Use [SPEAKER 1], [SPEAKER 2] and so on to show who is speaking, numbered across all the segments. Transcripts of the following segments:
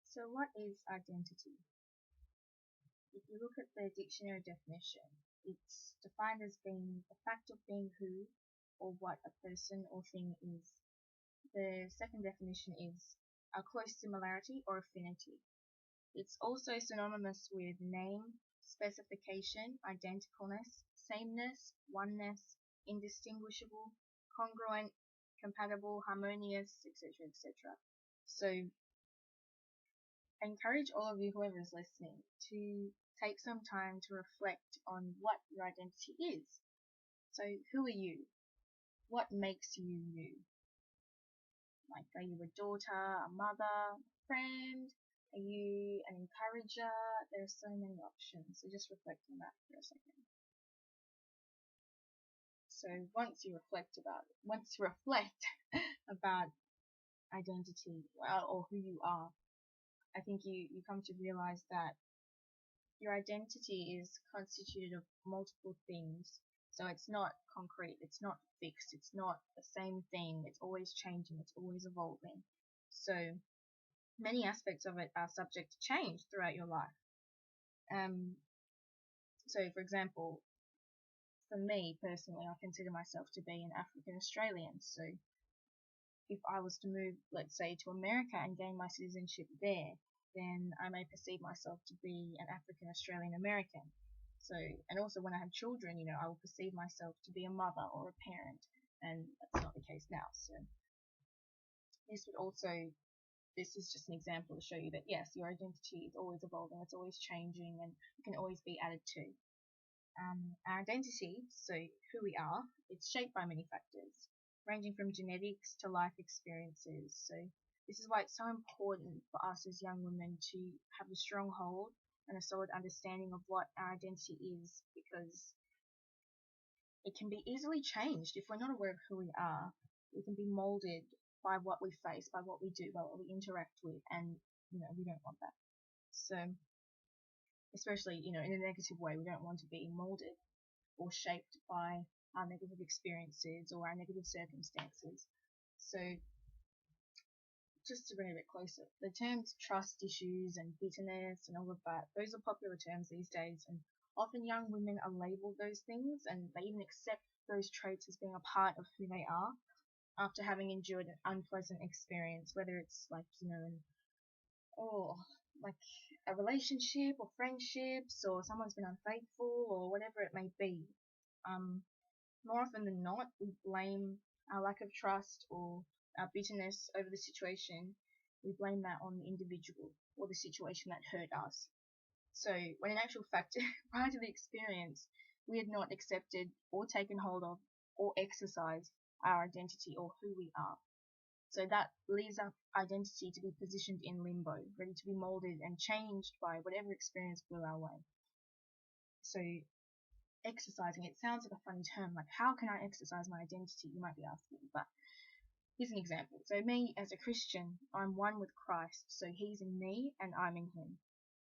[SPEAKER 1] So what is identity? If you look at the dictionary definition, it's defined as being the fact of being who or what a person or thing is. The second definition is a close similarity or affinity. It's also synonymous with name, specification, identicalness, sameness, oneness, indistinguishable, congruent, compatible, harmonious, etc., etc. So I encourage all of you, whoever is listening, to take some time to reflect on what your identity is. So who are you? What makes you you? Like, are you a daughter, a mother, friend? Are you an encourager? There are so many options, so just reflect on that for a second. So once you reflect about identity, or who you are, I think you come to realize that your identity is constituted of multiple things. So it's not concrete, it's not fixed, it's not the same thing, it's always changing, it's always evolving. So many aspects of it are subject to change throughout your life. So for example, for me personally, I consider myself to be an African Australian. So if I was to move, let's say, to America and gain my citizenship there, then I may perceive myself to be an African Australian American. So, and also when I have children, I will perceive myself to be a mother or a parent, and that's not the case now. So this is just an example to show you that yes, your identity is always evolving, it's always changing, and it can always be added to. Our identity, so who we are, it's shaped by many factors, ranging from genetics to life experiences. So this is why it's so important for us as young women to have a strong hold and a solid understanding of what our identity is, because it can be easily changed if we're not aware of who we are. We can be molded by what we face, by what we do, by what we interact with, and we don't want that. So especially in a negative way, we don't want to be molded or shaped by our negative experiences or our negative circumstances. So just to bring it a bit closer, the terms trust issues and bitterness and all of that, those are popular terms these days, and often young women are labeled those things, and they even accept those traits as being a part of who they are after having endured an unpleasant experience, whether it's like a relationship or friendships, or someone's been unfaithful, or whatever it may be. More often than not, we blame our lack of trust or our bitterness over the situation. We blame that on the individual or the situation that hurt us. So when in actual fact, prior to the experience, we had not accepted or taken hold of or exercised our identity or who we are. So that leaves our identity to be positioned in limbo, ready to be molded and changed by whatever experience blew our way. So exercising, it sounds like a funny term, like how can I exercise my identity, you might be asking, but here's an example. So me as a Christian, I'm one with Christ, so he's in me and I'm in him.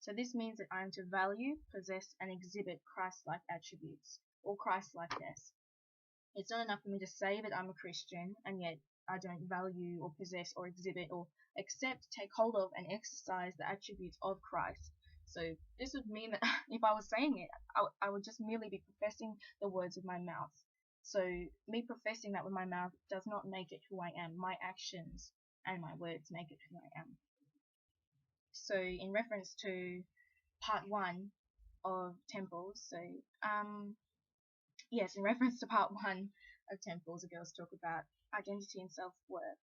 [SPEAKER 1] So this means that I am to value, possess, and exhibit Christ-like attributes, or Christ-likeness. It's not enough for me to say that I'm a Christian, and yet I don't value or possess or exhibit or accept, take hold of, and exercise the attributes of Christ. So this would mean that if I was saying it, I would just merely be professing the words of my mouth. So me professing that with my mouth does not make it who I am. My actions and my words make it who I am. So in reference to part 1 of temples, in reference to part 1 of temples, the girls talk about identity and self-worth.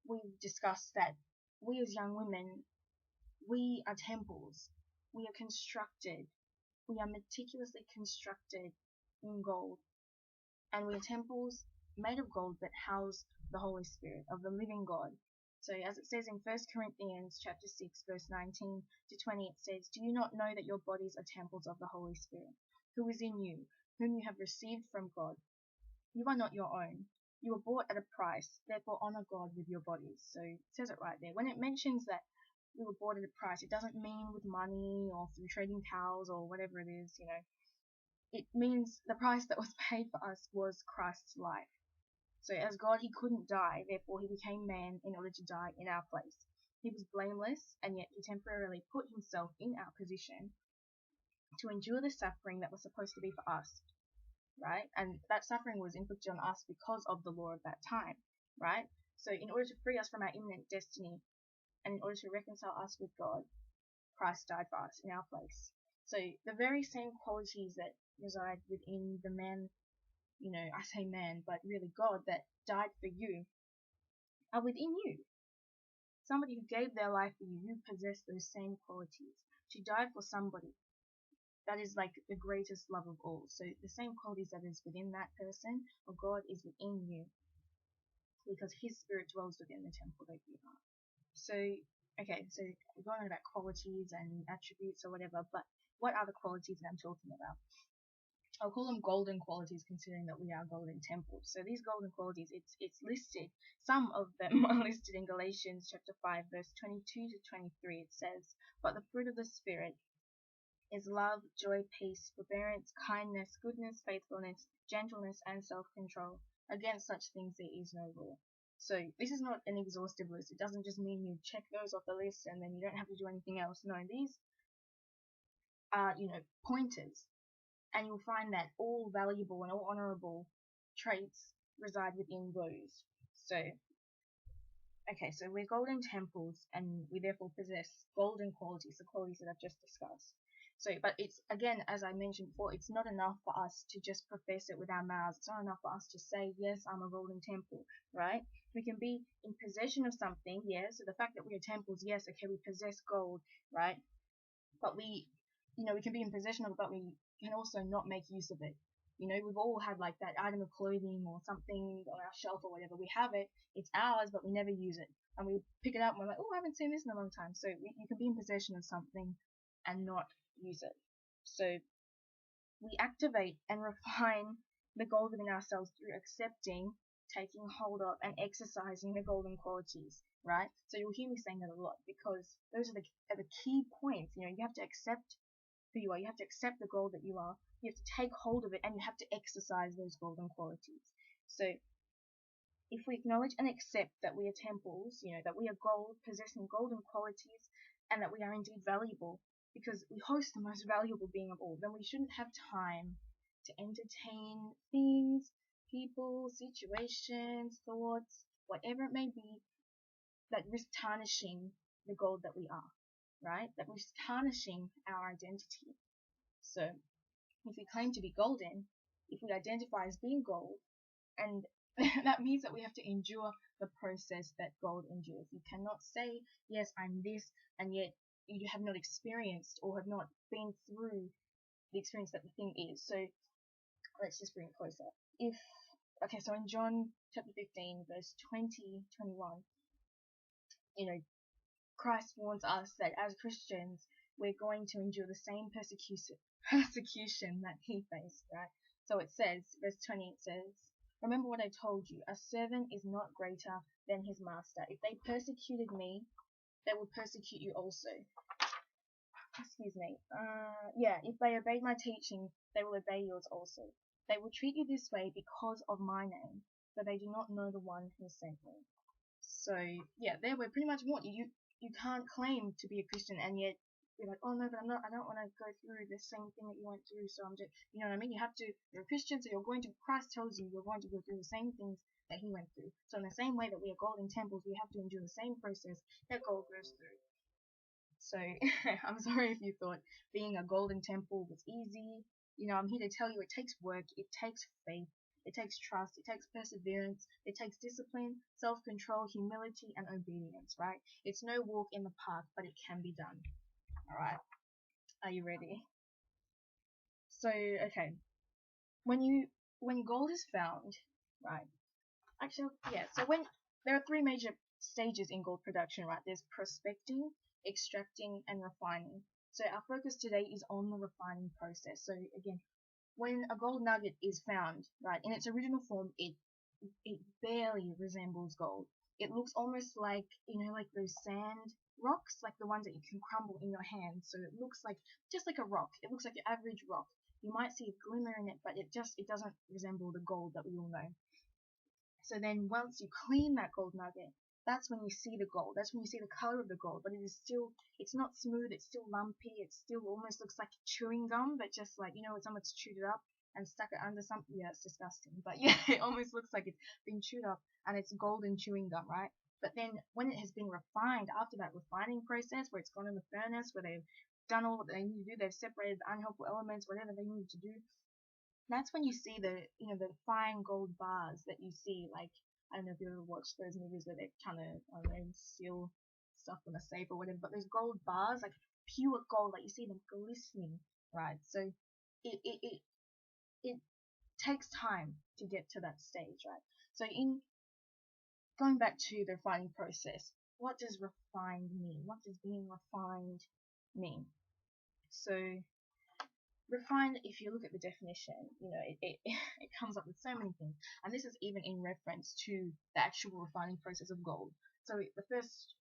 [SPEAKER 1] We discussed that we as young women, we are temples. We are constructed. We are meticulously constructed in gold. And we are temples made of gold that house the Holy Spirit of the living God. So as it says in 1 Corinthians chapter 6, verse 19 to 20, it says, "Do you not know that your bodies are temples of the Holy Spirit, who is in you, whom you have received from God? You are not your own. You were bought at a price. Therefore honor God with your bodies." So it says it right there. When it mentions that we were bought at a price, it doesn't mean with money or through trading cows or whatever it is, It means the price that was paid for us was Christ's life. So as God, he couldn't die, therefore he became man in order to die in our place. He was blameless, and yet he temporarily put himself in our position to endure the suffering that was supposed to be for us, right? And that suffering was inflicted on us because of the law of that time, right? So in order to free us from our imminent destiny and in order to reconcile us with God, Christ died for us in our place. So the very same qualities that reside within the man, I say man, but really God that died for you are within you. Somebody who gave their life for you, you possess those same qualities. To die for somebody, that is like the greatest love of all. So the same qualities that is within that person, or God is within you, because his spirit dwells within the temple that you are. So, okay, so we're going on about qualities and attributes or whatever, but what are the qualities that I'm talking about? I'll call them golden qualities, considering that we are golden temples. So these golden qualities, it's listed. Some of them are listed in Galatians chapter 5, verse 22 to 23. It says, "But the fruit of the Spirit is love, joy, peace, forbearance, kindness, goodness, faithfulness, gentleness, and self-control. Against such things there is no law." So this is not an exhaustive list. It doesn't just mean you check those off the list and then you don't have to do anything else. No, these are, pointers. And you'll find that all valuable and all honorable traits reside within those. So, okay, so we're golden temples, and we therefore possess golden qualities, the qualities that I've just discussed. So, but it's, again, as I mentioned before, it's not enough for us to just profess it with our mouths. It's not enough for us to say, yes, I'm a golden temple, right? We can be in possession of something, yes. So the fact that we are temples, yes, okay, we possess gold, right? But we can be in possession of it, but we can also not make use of it. We've all had like that item of clothing or something on our shelf or whatever. We have it, it's ours, but we never use it. And we pick it up and we're like, oh, I haven't seen this in a long time. So you can be in possession of something and not use it. So we activate and refine the gold within ourselves through accepting, taking hold of, and exercising the golden qualities, right? So you'll hear me saying that a lot because those are the key points. You have to accept who you are. You have to accept the gold that you are. You have to take hold of it, and you have to exercise those golden qualities. So if we acknowledge and accept that we are temples, that we are gold, possessing golden qualities, and that we are indeed valuable, because we host the most valuable being of all, then we shouldn't have time to entertain things, people, situations, thoughts, whatever it may be, that risk tarnishing the gold that we are, right? That risk tarnishing our identity. So, if we claim to be golden, if we identify as being gold, and that means that we have to endure the process that gold endures. You cannot say, yes, I'm this, and yet you have not experienced or have not been through the experience that the thing is. So, let's just bring it closer. So in John chapter 15, verse 20, 21, Christ warns us that as Christians, we're going to endure the same persecution that he faced, right? So it says, verse 20, it says, "Remember what I told you, a servant is not greater than his master. If they persecuted me, they will persecute you also." Excuse me. If they obeyed my teaching, they will obey yours also. They will treat you this way because of my name, for they do not know the one who sent me. So, there we're pretty much warned. You can't claim to be a Christian and yet be like, oh no, but I don't want to go through the same thing that you went through, so I'm just, you know what I mean? You're a Christian, so Christ tells you you're going to go through the same things that he went through. So in the same way that we are golden temples, we have to endure the same process that gold goes through. So, I'm sorry if you thought being a golden temple was easy. I'm here to tell you it takes work, it takes faith, it takes trust, it takes perseverance, it takes discipline, self-control, humility, and obedience, right? It's no walk in the park, but it can be done. Alright, are you ready? So, okay, when gold is found, right, so when there are three major stages in gold production, right? There's prospecting, extracting, and refining. So our focus today is on the refining process. So again, when a gold nugget is found, right, in its original form, it barely resembles gold. It looks almost like, like those sand rocks, like the ones that you can crumble in your hand. So it looks like just like a rock. It looks like your average rock. You might see a glimmer in it, but it doesn't resemble the gold that we all know. So then once you clean that gold nugget, that's when you see the gold. That's when you see the color of the gold. But it's not smooth. It's still lumpy. It still almost looks like chewing gum, but just like, when someone's chewed it up and stuck it under something. Yeah, it's disgusting. But yeah, it almost looks like it's been chewed up and it's golden chewing gum, right? But then when it has been refined, after that refining process where it's gone in the furnace, where they've done all what they need to do, they've separated the unhelpful elements, whatever they need to do, that's when you see the fine gold bars that you see. Like, I don't know if you ever watched those movies where they're trying to, I don't know, seal stuff in a safe or whatever, but those gold bars, like pure gold, like you see them glistening, right? So it takes time to get to that stage, right? So in going back to the refining process, what does refined mean? What does being refined mean? So refined, if you look at the definition, it comes up with so many things, and this is even in reference to the actual refining process of gold. So the first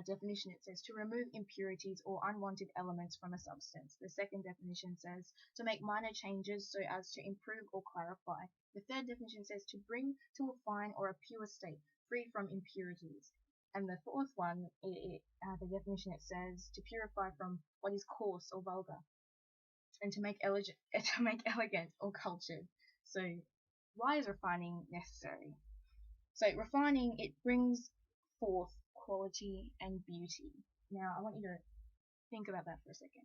[SPEAKER 1] definition, it says to remove impurities or unwanted elements from a substance. The second definition says to make minor changes so as to improve or clarify. The third definition says to bring to a fine or a pure state, free from impurities. And the fourth one, the definition, it says to purify from what is coarse or vulgar, and to make elegant or cultured. So why is refining necessary? So refining, it brings forth quality and beauty. Now I want you to think about that for a second.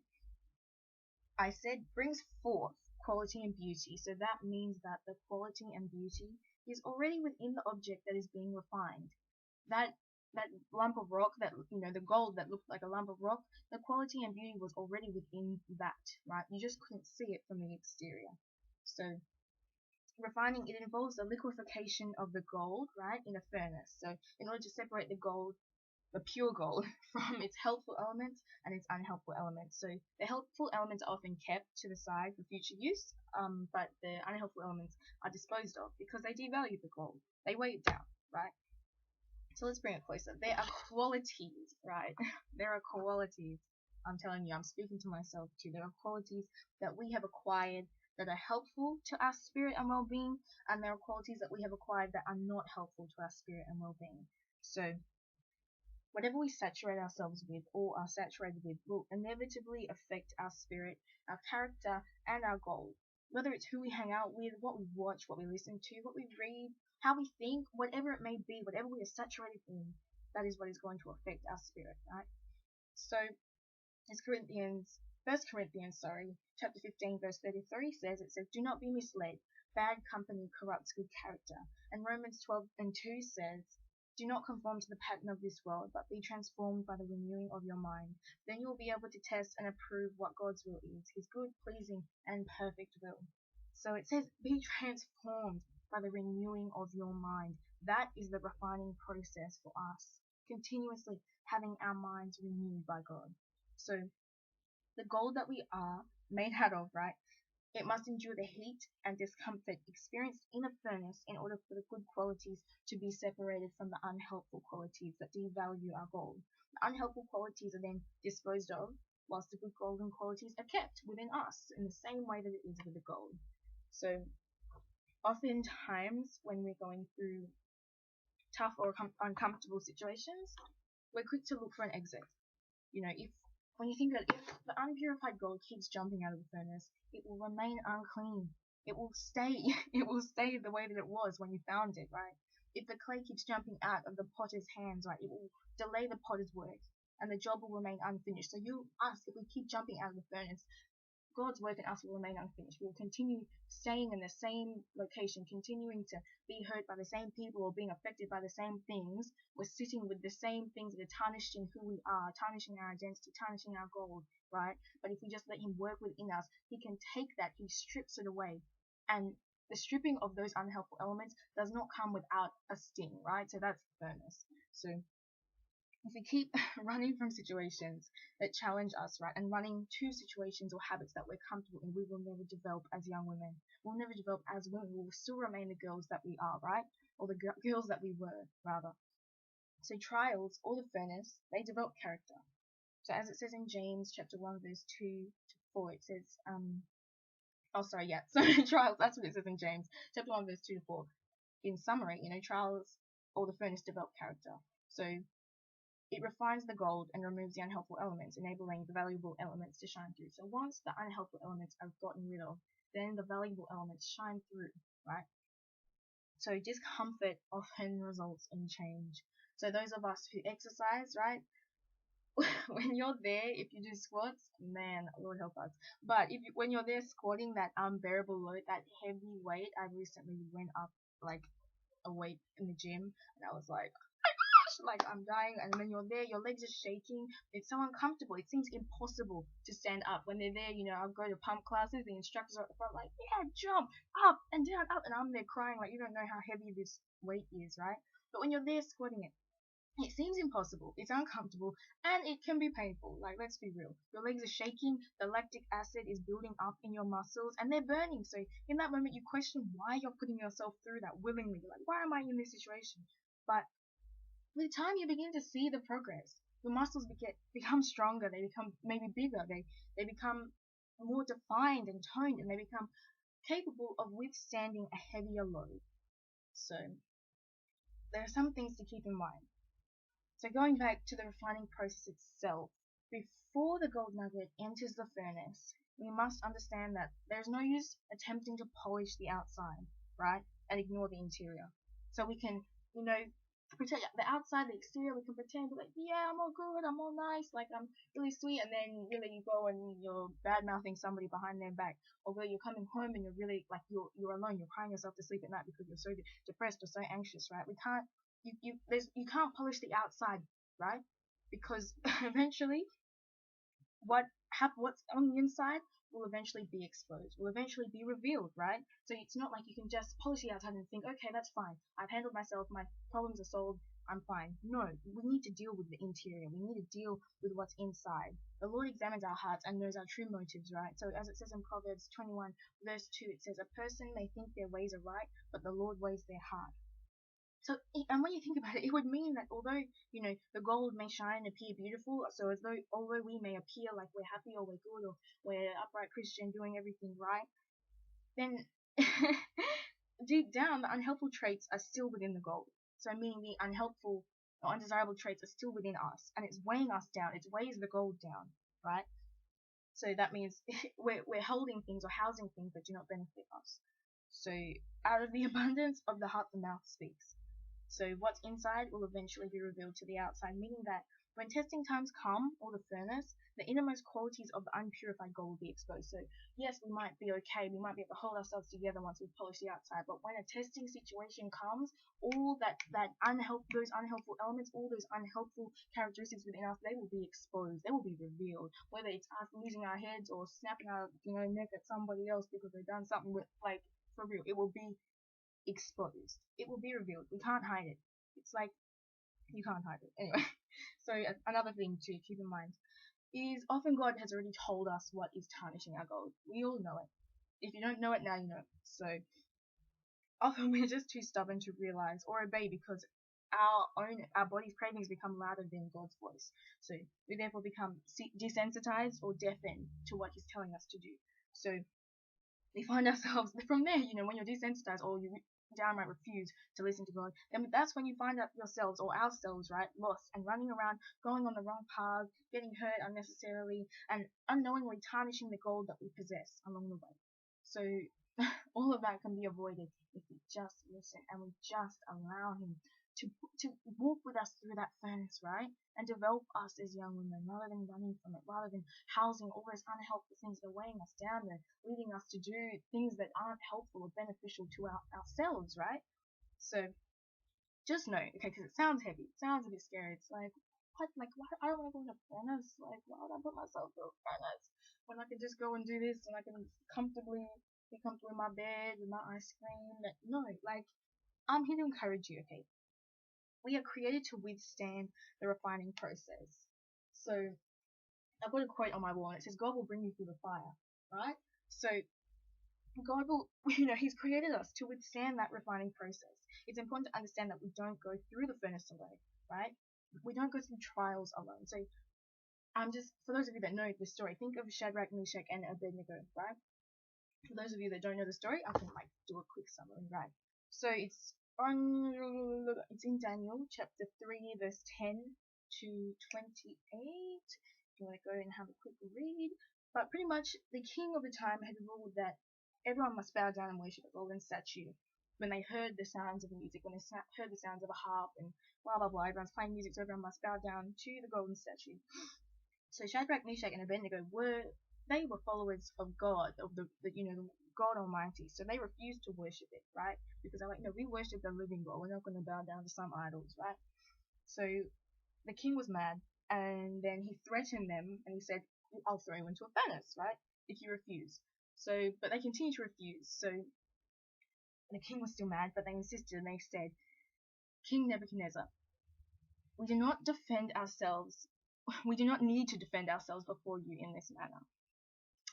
[SPEAKER 1] I said brings forth quality and beauty, so that means that the quality and beauty is already within the object that is being refined. That lump of rock, the gold that looked like a lump of rock, the quality and beauty was already within that, right? You just couldn't see it from the exterior. So refining, it involves the liquefaction of the gold, right, in a furnace. So in order to separate the pure gold from its helpful elements and its unhelpful elements. So the helpful elements are often kept to the side for future use, but the unhelpful elements are disposed of because they devalue the gold. They weigh it down, right? So let's bring it closer. There are qualities, right? There are qualities. I'm telling you, I'm speaking to myself too. There are qualities that we have acquired that are helpful to our spirit and well-being, and there are qualities that we have acquired that are not helpful to our spirit and well-being. So whatever we saturate ourselves with or are saturated with will inevitably affect our spirit, our character, and our goal. Whether it's who we hang out with, what we watch, what we listen to, what we read, how we think, whatever it may be, whatever we are saturated in, that is what is going to affect our spirit, right? So, as 1 Corinthians, chapter 15, verse 33 says, do not be misled. Bad company corrupts good character. And Romans 12:2 says, do not conform to the pattern of this world, but be transformed by the renewing of your mind. Then you will be able to test and approve what God's will is, his good, pleasing, and perfect will. So it says, be transformed by the renewing of your mind. That is the refining process for us, continuously having our minds renewed by God. So the gold that we are made out of, right, it must endure the heat and discomfort experienced in a furnace in order for the good qualities to be separated from the unhelpful qualities that devalue our gold. The unhelpful qualities are then disposed of, whilst the good golden qualities are kept within us in the same way that it is with the gold. So oftentimes when we're going through tough or uncomfortable situations, we're quick to look for an exit. When you think that if the unpurified gold keeps jumping out of the furnace, it will remain unclean. It will stay the way that it was when you found it, right? If the clay keeps jumping out of the potter's hands, right, it will delay the potter's work and the job will remain unfinished. So if we keep jumping out of the furnace, God's work in us will remain unfinished. We will continue staying in the same location, continuing to be hurt by the same people or being affected by the same things. We're sitting with the same things that are tarnishing who we are, tarnishing our identity, tarnishing our gold, right? But if we just let him work within us, he can take that, he strips it away. And the stripping of those unhelpful elements does not come without a sting, right? So that's the furnace. So if we keep running from situations that challenge us, right, and running to situations or habits that we're comfortable in, we will never develop as young women. We'll never develop as women. We will still remain the girls that we are, right? Or the girls that we were, rather. So trials, or the furnace, they develop character. So as it says in James chapter 1, verse 2 to 4, it says, trials, that's what it says in James chapter 1, verse 2 to 4. In summary, trials or the furnace develop character. So it refines the gold and removes the unhelpful elements, enabling the valuable elements to shine through. So once the unhelpful elements are gotten rid of, then the valuable elements shine through, right? So discomfort often results in change. So those of us who exercise, right, when you're there, if you do squats, man, Lord help us. But when you're there squatting that unbearable load, that heavy weight, I recently went up like a weight in the gym, and I was like I'm dying. And when you're there, your legs are shaking. It's so uncomfortable. It seems impossible to stand up when they're there. I'll go to pump classes. The instructors are at the front, like, yeah, jump up and down, up, and I'm there crying like you don't know how heavy this weight is, right? But when you're there squatting it seems impossible, it's uncomfortable, and it can be painful. Like, let's be real. Your legs are shaking, the lactic acid is building up in your muscles, and they're burning. So in that moment, you question why you're putting yourself through that willingly. You're like, why am I in this situation? But with time, you begin to see the progress. Your muscles become stronger, they become maybe bigger, they become more defined and toned, and they become capable of withstanding a heavier load. So there are some things to keep in mind. So going back to the refining process itself, before the gold nugget enters the furnace, we must understand that there's no use attempting to polish the outside, right, and ignore the interior. So we can, pretend the outside, the exterior, we can pretend like, yeah, I'm all good, I'm all nice, like I'm really sweet, and then really you go and you're bad mouthing somebody behind their back, or whether you're coming home and you're really like you're alone, you're crying yourself to sleep at night because you're so depressed or so anxious, right? We can't you can't polish the outside, right? Because eventually what's on the inside will eventually be exposed, will eventually be revealed, right? So it's not like you can just polish the outside and think, okay, that's fine. I've handled myself, my problems are solved, I'm fine. No, we need to deal with the interior. We need to deal with what's inside. The Lord examines our hearts and knows our true motives, right? So as it says in Proverbs 21 verse 2, it says, a person may think their ways are right, but the Lord weighs their heart. So, and when you think about it, it would mean that although, the gold may shine and appear beautiful, so although we may appear like we're happy or we're good or we're upright Christian doing everything right, then deep down, the unhelpful traits are still within the gold. So meaning the unhelpful or undesirable traits are still within us, and it's weighing us down. It weighs the gold down, right? So that means we're holding things or housing things that do not benefit us. So out of the abundance of the heart, the mouth speaks. So what's inside will eventually be revealed to the outside, meaning that when testing times come, or the furnace, the innermost qualities of the unpurified gold will be exposed. So yes, we might be okay, we might be able to hold ourselves together once we polish the outside, but when a testing situation comes, all those unhelpful elements, all those unhelpful characteristics within us, they will be exposed, they will be revealed. Whether it's us losing our heads or snapping our neck at somebody else because they've done something for real, it will be exposed. It will be revealed. We can't hide it. It's like you can't hide it. Anyway, so another thing to keep in mind is often God has already told us what is tarnishing our gold. We all know it. If you don't know it now, you know. So often we're just too stubborn to realize or obey because our body's cravings become louder than God's voice. So we therefore become desensitized or deafened to what He's telling us to do. So we find ourselves from there, when you're desensitized or you downright refuse to listen to God, then that's when you find out yourselves or ourselves, right, lost and running around, going on the wrong path, getting hurt unnecessarily, and unknowingly tarnishing the gold that we possess along the way. So all of that can be avoided if we just listen and we just allow Him to walk with us through that furnace, right? And develop us as young women rather than running from it, rather than housing all those unhelpful things that are weighing us down and leading us to do things that aren't helpful or beneficial to ourselves, right? So just know, okay, because it sounds heavy, it sounds a bit scary. It's like, what? Like, why? I don't want to go in a furnace. Like, why would I put myself through a furnace when I can just go and do this and I can be comfortable in my bed with my ice cream? No, like, I'm here to encourage you, okay? We are created to withstand the refining process. So I've got a quote on my wall and it says, God will bring you through the fire, right? So God will, He's created us to withstand that refining process. It's important to understand that we don't go through the furnace alone, right? We don't go through trials alone. So for those of you that know the story, think of Shadrach, Meshach, and Abednego, right? For those of you that don't know the story, I can do a quick summary, right? So it's it's in Daniel chapter 3, verse 10 to 28. If you want to go and have a quick read. But pretty much the king of the time had ruled that everyone must bow down and worship a golden statue. When they heard the sounds of music, when they heard the sounds of a harp and blah blah blah, everyone's playing music, so everyone must bow down to the golden statue. So Shadrach, Meshach, and Abednego were followers of God, of the God Almighty. So they refused to worship it, right? Because they're like, no, we worship the living God. We're not going to bow down to some idols, right? So the king was mad, and then he threatened them, and he said, I'll throw you into a furnace, right? If you refuse. So, but they continued to refuse. So the king was still mad, but they insisted, and they said, King Nebuchadnezzar, we do not defend ourselves. We do not need to defend ourselves before you in this manner.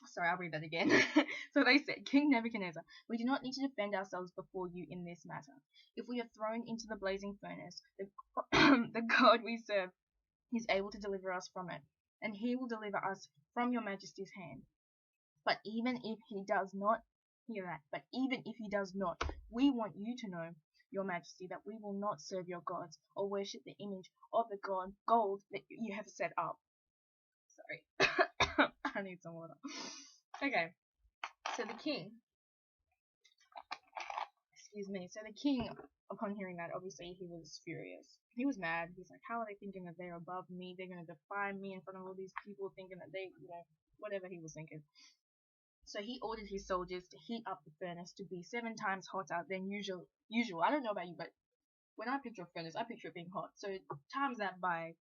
[SPEAKER 1] Sorry, I'll read that again. So they said, King Nebuchadnezzar, we do not need to defend ourselves before you in this matter. If we are thrown into the blazing furnace, the God we serve is able to deliver us from it, and he will deliver us from your majesty's hand. But even if he does not, hear that, but even if he does not, we want you to know, your majesty, that we will not serve your gods or worship the image of the gold that you have set up. Sorry. I need some water. Okay. So the king, upon hearing that, obviously he was furious. He was mad. He's like, how are they thinking that they're above me? They're going to defy me in front of all these people, thinking that they, whatever he was thinking. So he ordered his soldiers to heat up the furnace to be 7 times hotter than usual. I don't know about you, but when I picture a furnace, I picture it being hot. So times that by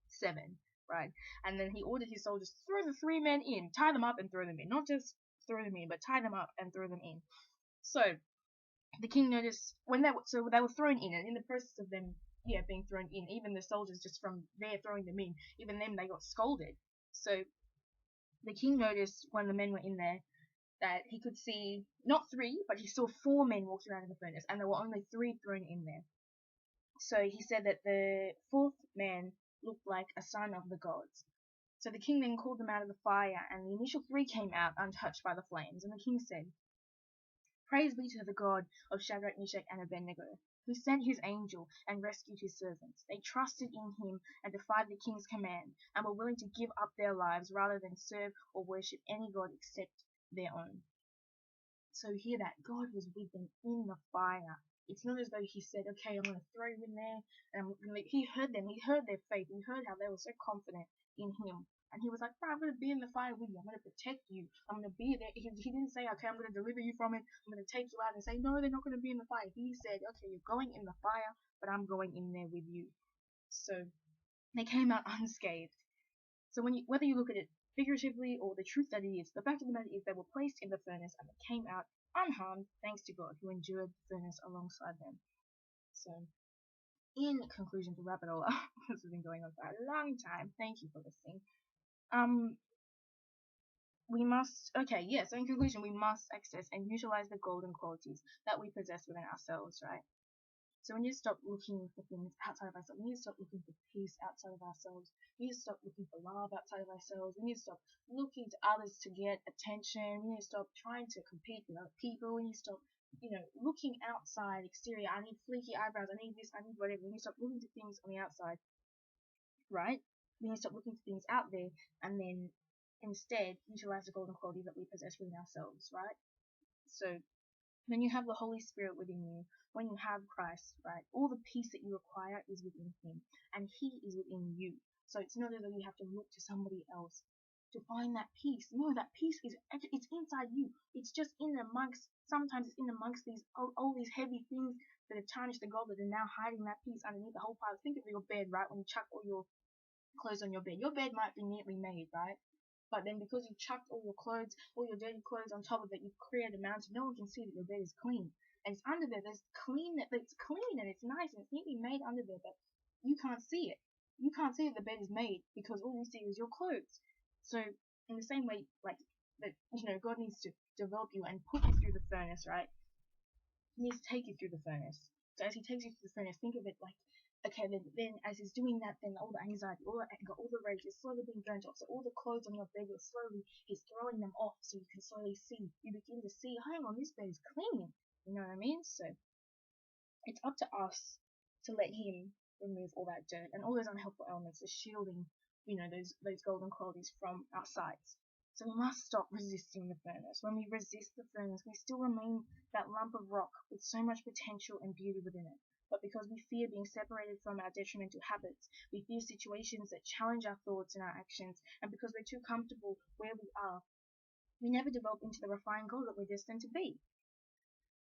[SPEAKER 1] 7, right? And then he ordered his soldiers to throw the 3 men in, tie them up and throw them in. Not just throw them in, but tie them up and throw them in. So the king noticed when they were thrown in, and in the process of them being thrown in, even the soldiers just from there throwing them in, even them, they got scolded. So the king noticed when the men were in there that he could see not 3, but he saw 4 men walking around in the furnace, and there were only 3 thrown in there. So he said that the 4th man looked like a son of the gods. So the king then called them out of the fire, and the initial 3 came out untouched by the flames. And the king said, Praise be to the God of Shadrach, Meshach, and Abednego, who sent his angel and rescued his servants. They trusted in him and defied the king's command, and were willing to give up their lives rather than serve or worship any god except their own. So hear that, God was with them in the fire. It's not as though he said, okay, I'm going to throw you in there. And he heard them. He heard their faith. He heard how they were so confident in him. And he was like, bro, I'm going to be in the fire with you. I'm going to protect you. I'm going to be there. He didn't say, okay, I'm going to deliver you from it. I'm going to take you out and say, no, they're not going to be in the fire. He said, okay, you're going in the fire, but I'm going in there with you. So they came out unscathed. So whether you look at it figuratively or the truth that it is, the fact of the matter is they were placed in the furnace and they came out unharmed thanks to God who endured the furnace alongside them. So in conclusion, to wrap it all up, this has been going on for a long time. Thank you for listening. So in conclusion, we must access and utilize the golden qualities that we possess within ourselves, right? So we need to stop looking for things outside of ourselves. We need to stop looking for peace outside of ourselves. We need to stop looking for love outside of ourselves. We need to stop looking to others to get attention. We need to stop trying to compete with other people. We need to stop, looking outside, exterior. I need fleeky eyebrows. I need this. I need whatever. We need to stop looking to things on the outside, right? We need to stop looking for things out there and then instead utilize the golden qualities that we possess within ourselves, right? So when you have the Holy Spirit within you, when you have Christ, right, all the peace that you require is within him, and he is within you. So it's not as though you have to look to somebody else to find that peace. No, that peace it's inside you. It's just sometimes it's in amongst these all these heavy things that have tarnished the gold that are now hiding that peace underneath the whole pile. Think of your bed, right, when you chuck all your clothes on your bed. Your bed might be neatly made, right? But then because you've chucked all your clothes, all your dirty clothes on top of it, you've created a mountain. No one can see that your bed is clean. And it's under there. It's clean and it's nice and it's neatly made under there, but you can't see it. You can't see that the bed is made because all you see is your clothes. So in the same way, God needs to develop you and put you through the furnace, right? He needs to take you through the furnace. So as he takes you through the furnace, think of it like, okay, then as he's doing that, then all the anxiety, all the anger, all the rage is slowly being burnt off. So all the clothes on your bed, he's throwing them off so you can slowly see. You begin to see, hang on, this bed is clean. You know what I mean? So It's up to us to let him remove all that dirt and all those unhelpful elements, the shielding, those golden qualities from our sights. So we must stop resisting the furnace. When we resist the furnace, we still remain that lump of rock with so much potential and beauty within it. But because we fear being separated from our detrimental habits, we fear situations that challenge our thoughts and our actions, and because we're too comfortable where we are, we never develop into the refined gold that we're destined to be.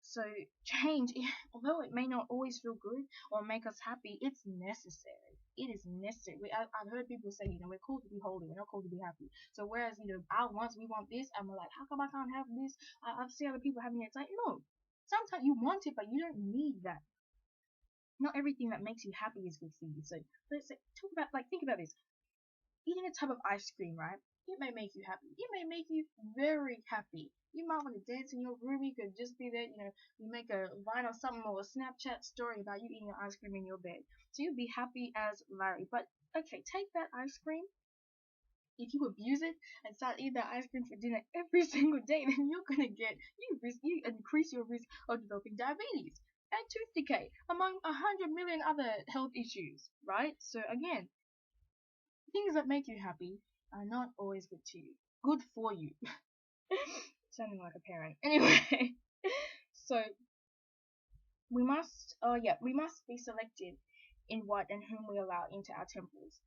[SPEAKER 1] So change, although it may not always feel good or make us happy, it's necessary. It is necessary. I've heard people say, we're called to be holy, we're not called to be happy. So whereas, our wants, we want this, and we're like, how come I can't have this? I've seen other people having it. It's like, no. Sometimes you want it, but you don't need that. Not everything that makes you happy is good for you. So let's talk about, think about this. Eating a tub of ice cream, right? It may make you happy. It may make you very happy. You might want to dance in your room. You could just be there, you make a Vine or something or a Snapchat story about you eating ice cream in your bed. So you'd be happy as Larry. But okay, take that ice cream. If you abuse it and start eating that ice cream for dinner every single day, then you're gonna you increase your risk of developing diabetes and tooth decay, among 100 million other health issues, right? So again, things that make you happy are not always good for you. Sounding like a parent. Anyway, so we must be selective in what and whom we allow into our temples.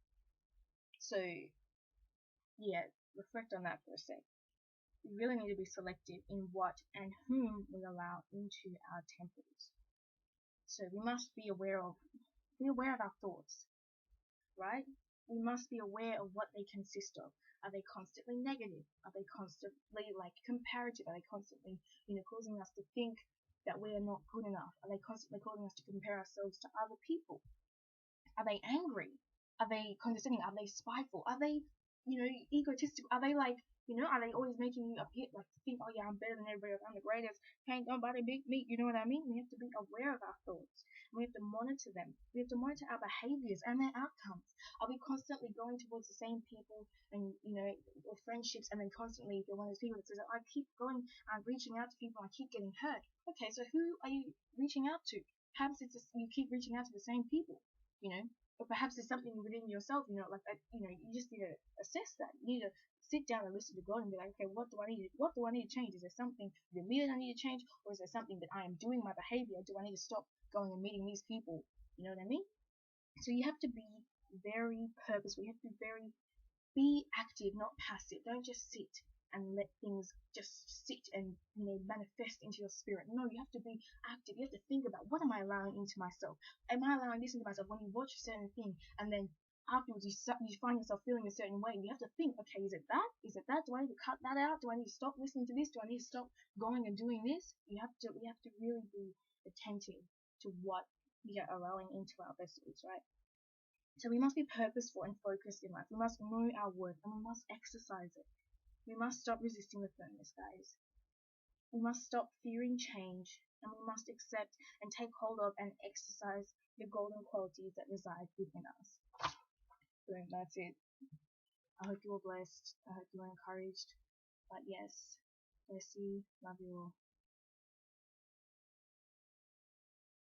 [SPEAKER 1] So yeah, reflect on that for a sec. We really need to be selective in what and whom we allow into our temples. So we must be aware of our thoughts, right? We must be aware of what they consist of. Are they constantly negative? Are they constantly comparative? Are they constantly, causing us to think that we are not good enough? Are they constantly causing us to compare ourselves to other people? Are they angry? Are they condescending? Are they spiteful? Are they, egotistical? Are they are they always making you appear think, oh yeah, I'm better than everybody else, I'm the greatest, can't nobody beat me, you know what I mean? We have to be aware of our thoughts. We have to monitor them. We have to monitor our behaviors and their outcomes. Are we constantly going towards the same people and, or friendships, and then constantly, if you're one of those people that says, I keep going and reaching out to people, I keep getting hurt. Okay, so who are you reaching out to? Perhaps it's just you keep reaching out to the same people, or perhaps there's something within yourself, you just need to assess that. You need to sit down and listen to God and be like, okay, what do I need to change? Is there something within me that I need to change, or is there something that I am doing, my behavior? Do I need to stop going and meeting these people? You know what I mean? So you have to be very purposeful. You have to be active, not passive. Don't just sit and let things just sit and manifest into your spirit. No, you have to be active. You have to think about, what am I allowing into myself? Am I allowing this into myself? When you watch a certain thing and then afterwards you find yourself feeling a certain way, you have to think, okay, is it that? Is it that? Do I need to cut that out? Do I need to stop listening to this? Do I need to stop going and doing this? We have to really be attentive to what we are allowing into our vessels, right? So we must be purposeful and focused in life. We must know our worth and we must exercise it. We must stop resisting the furnace, guys. We must stop fearing change, and we must accept and take hold of and exercise the golden qualities that reside within us. So that's it. I hope you are blessed. I hope you are encouraged. But yes, bless you. Love you all.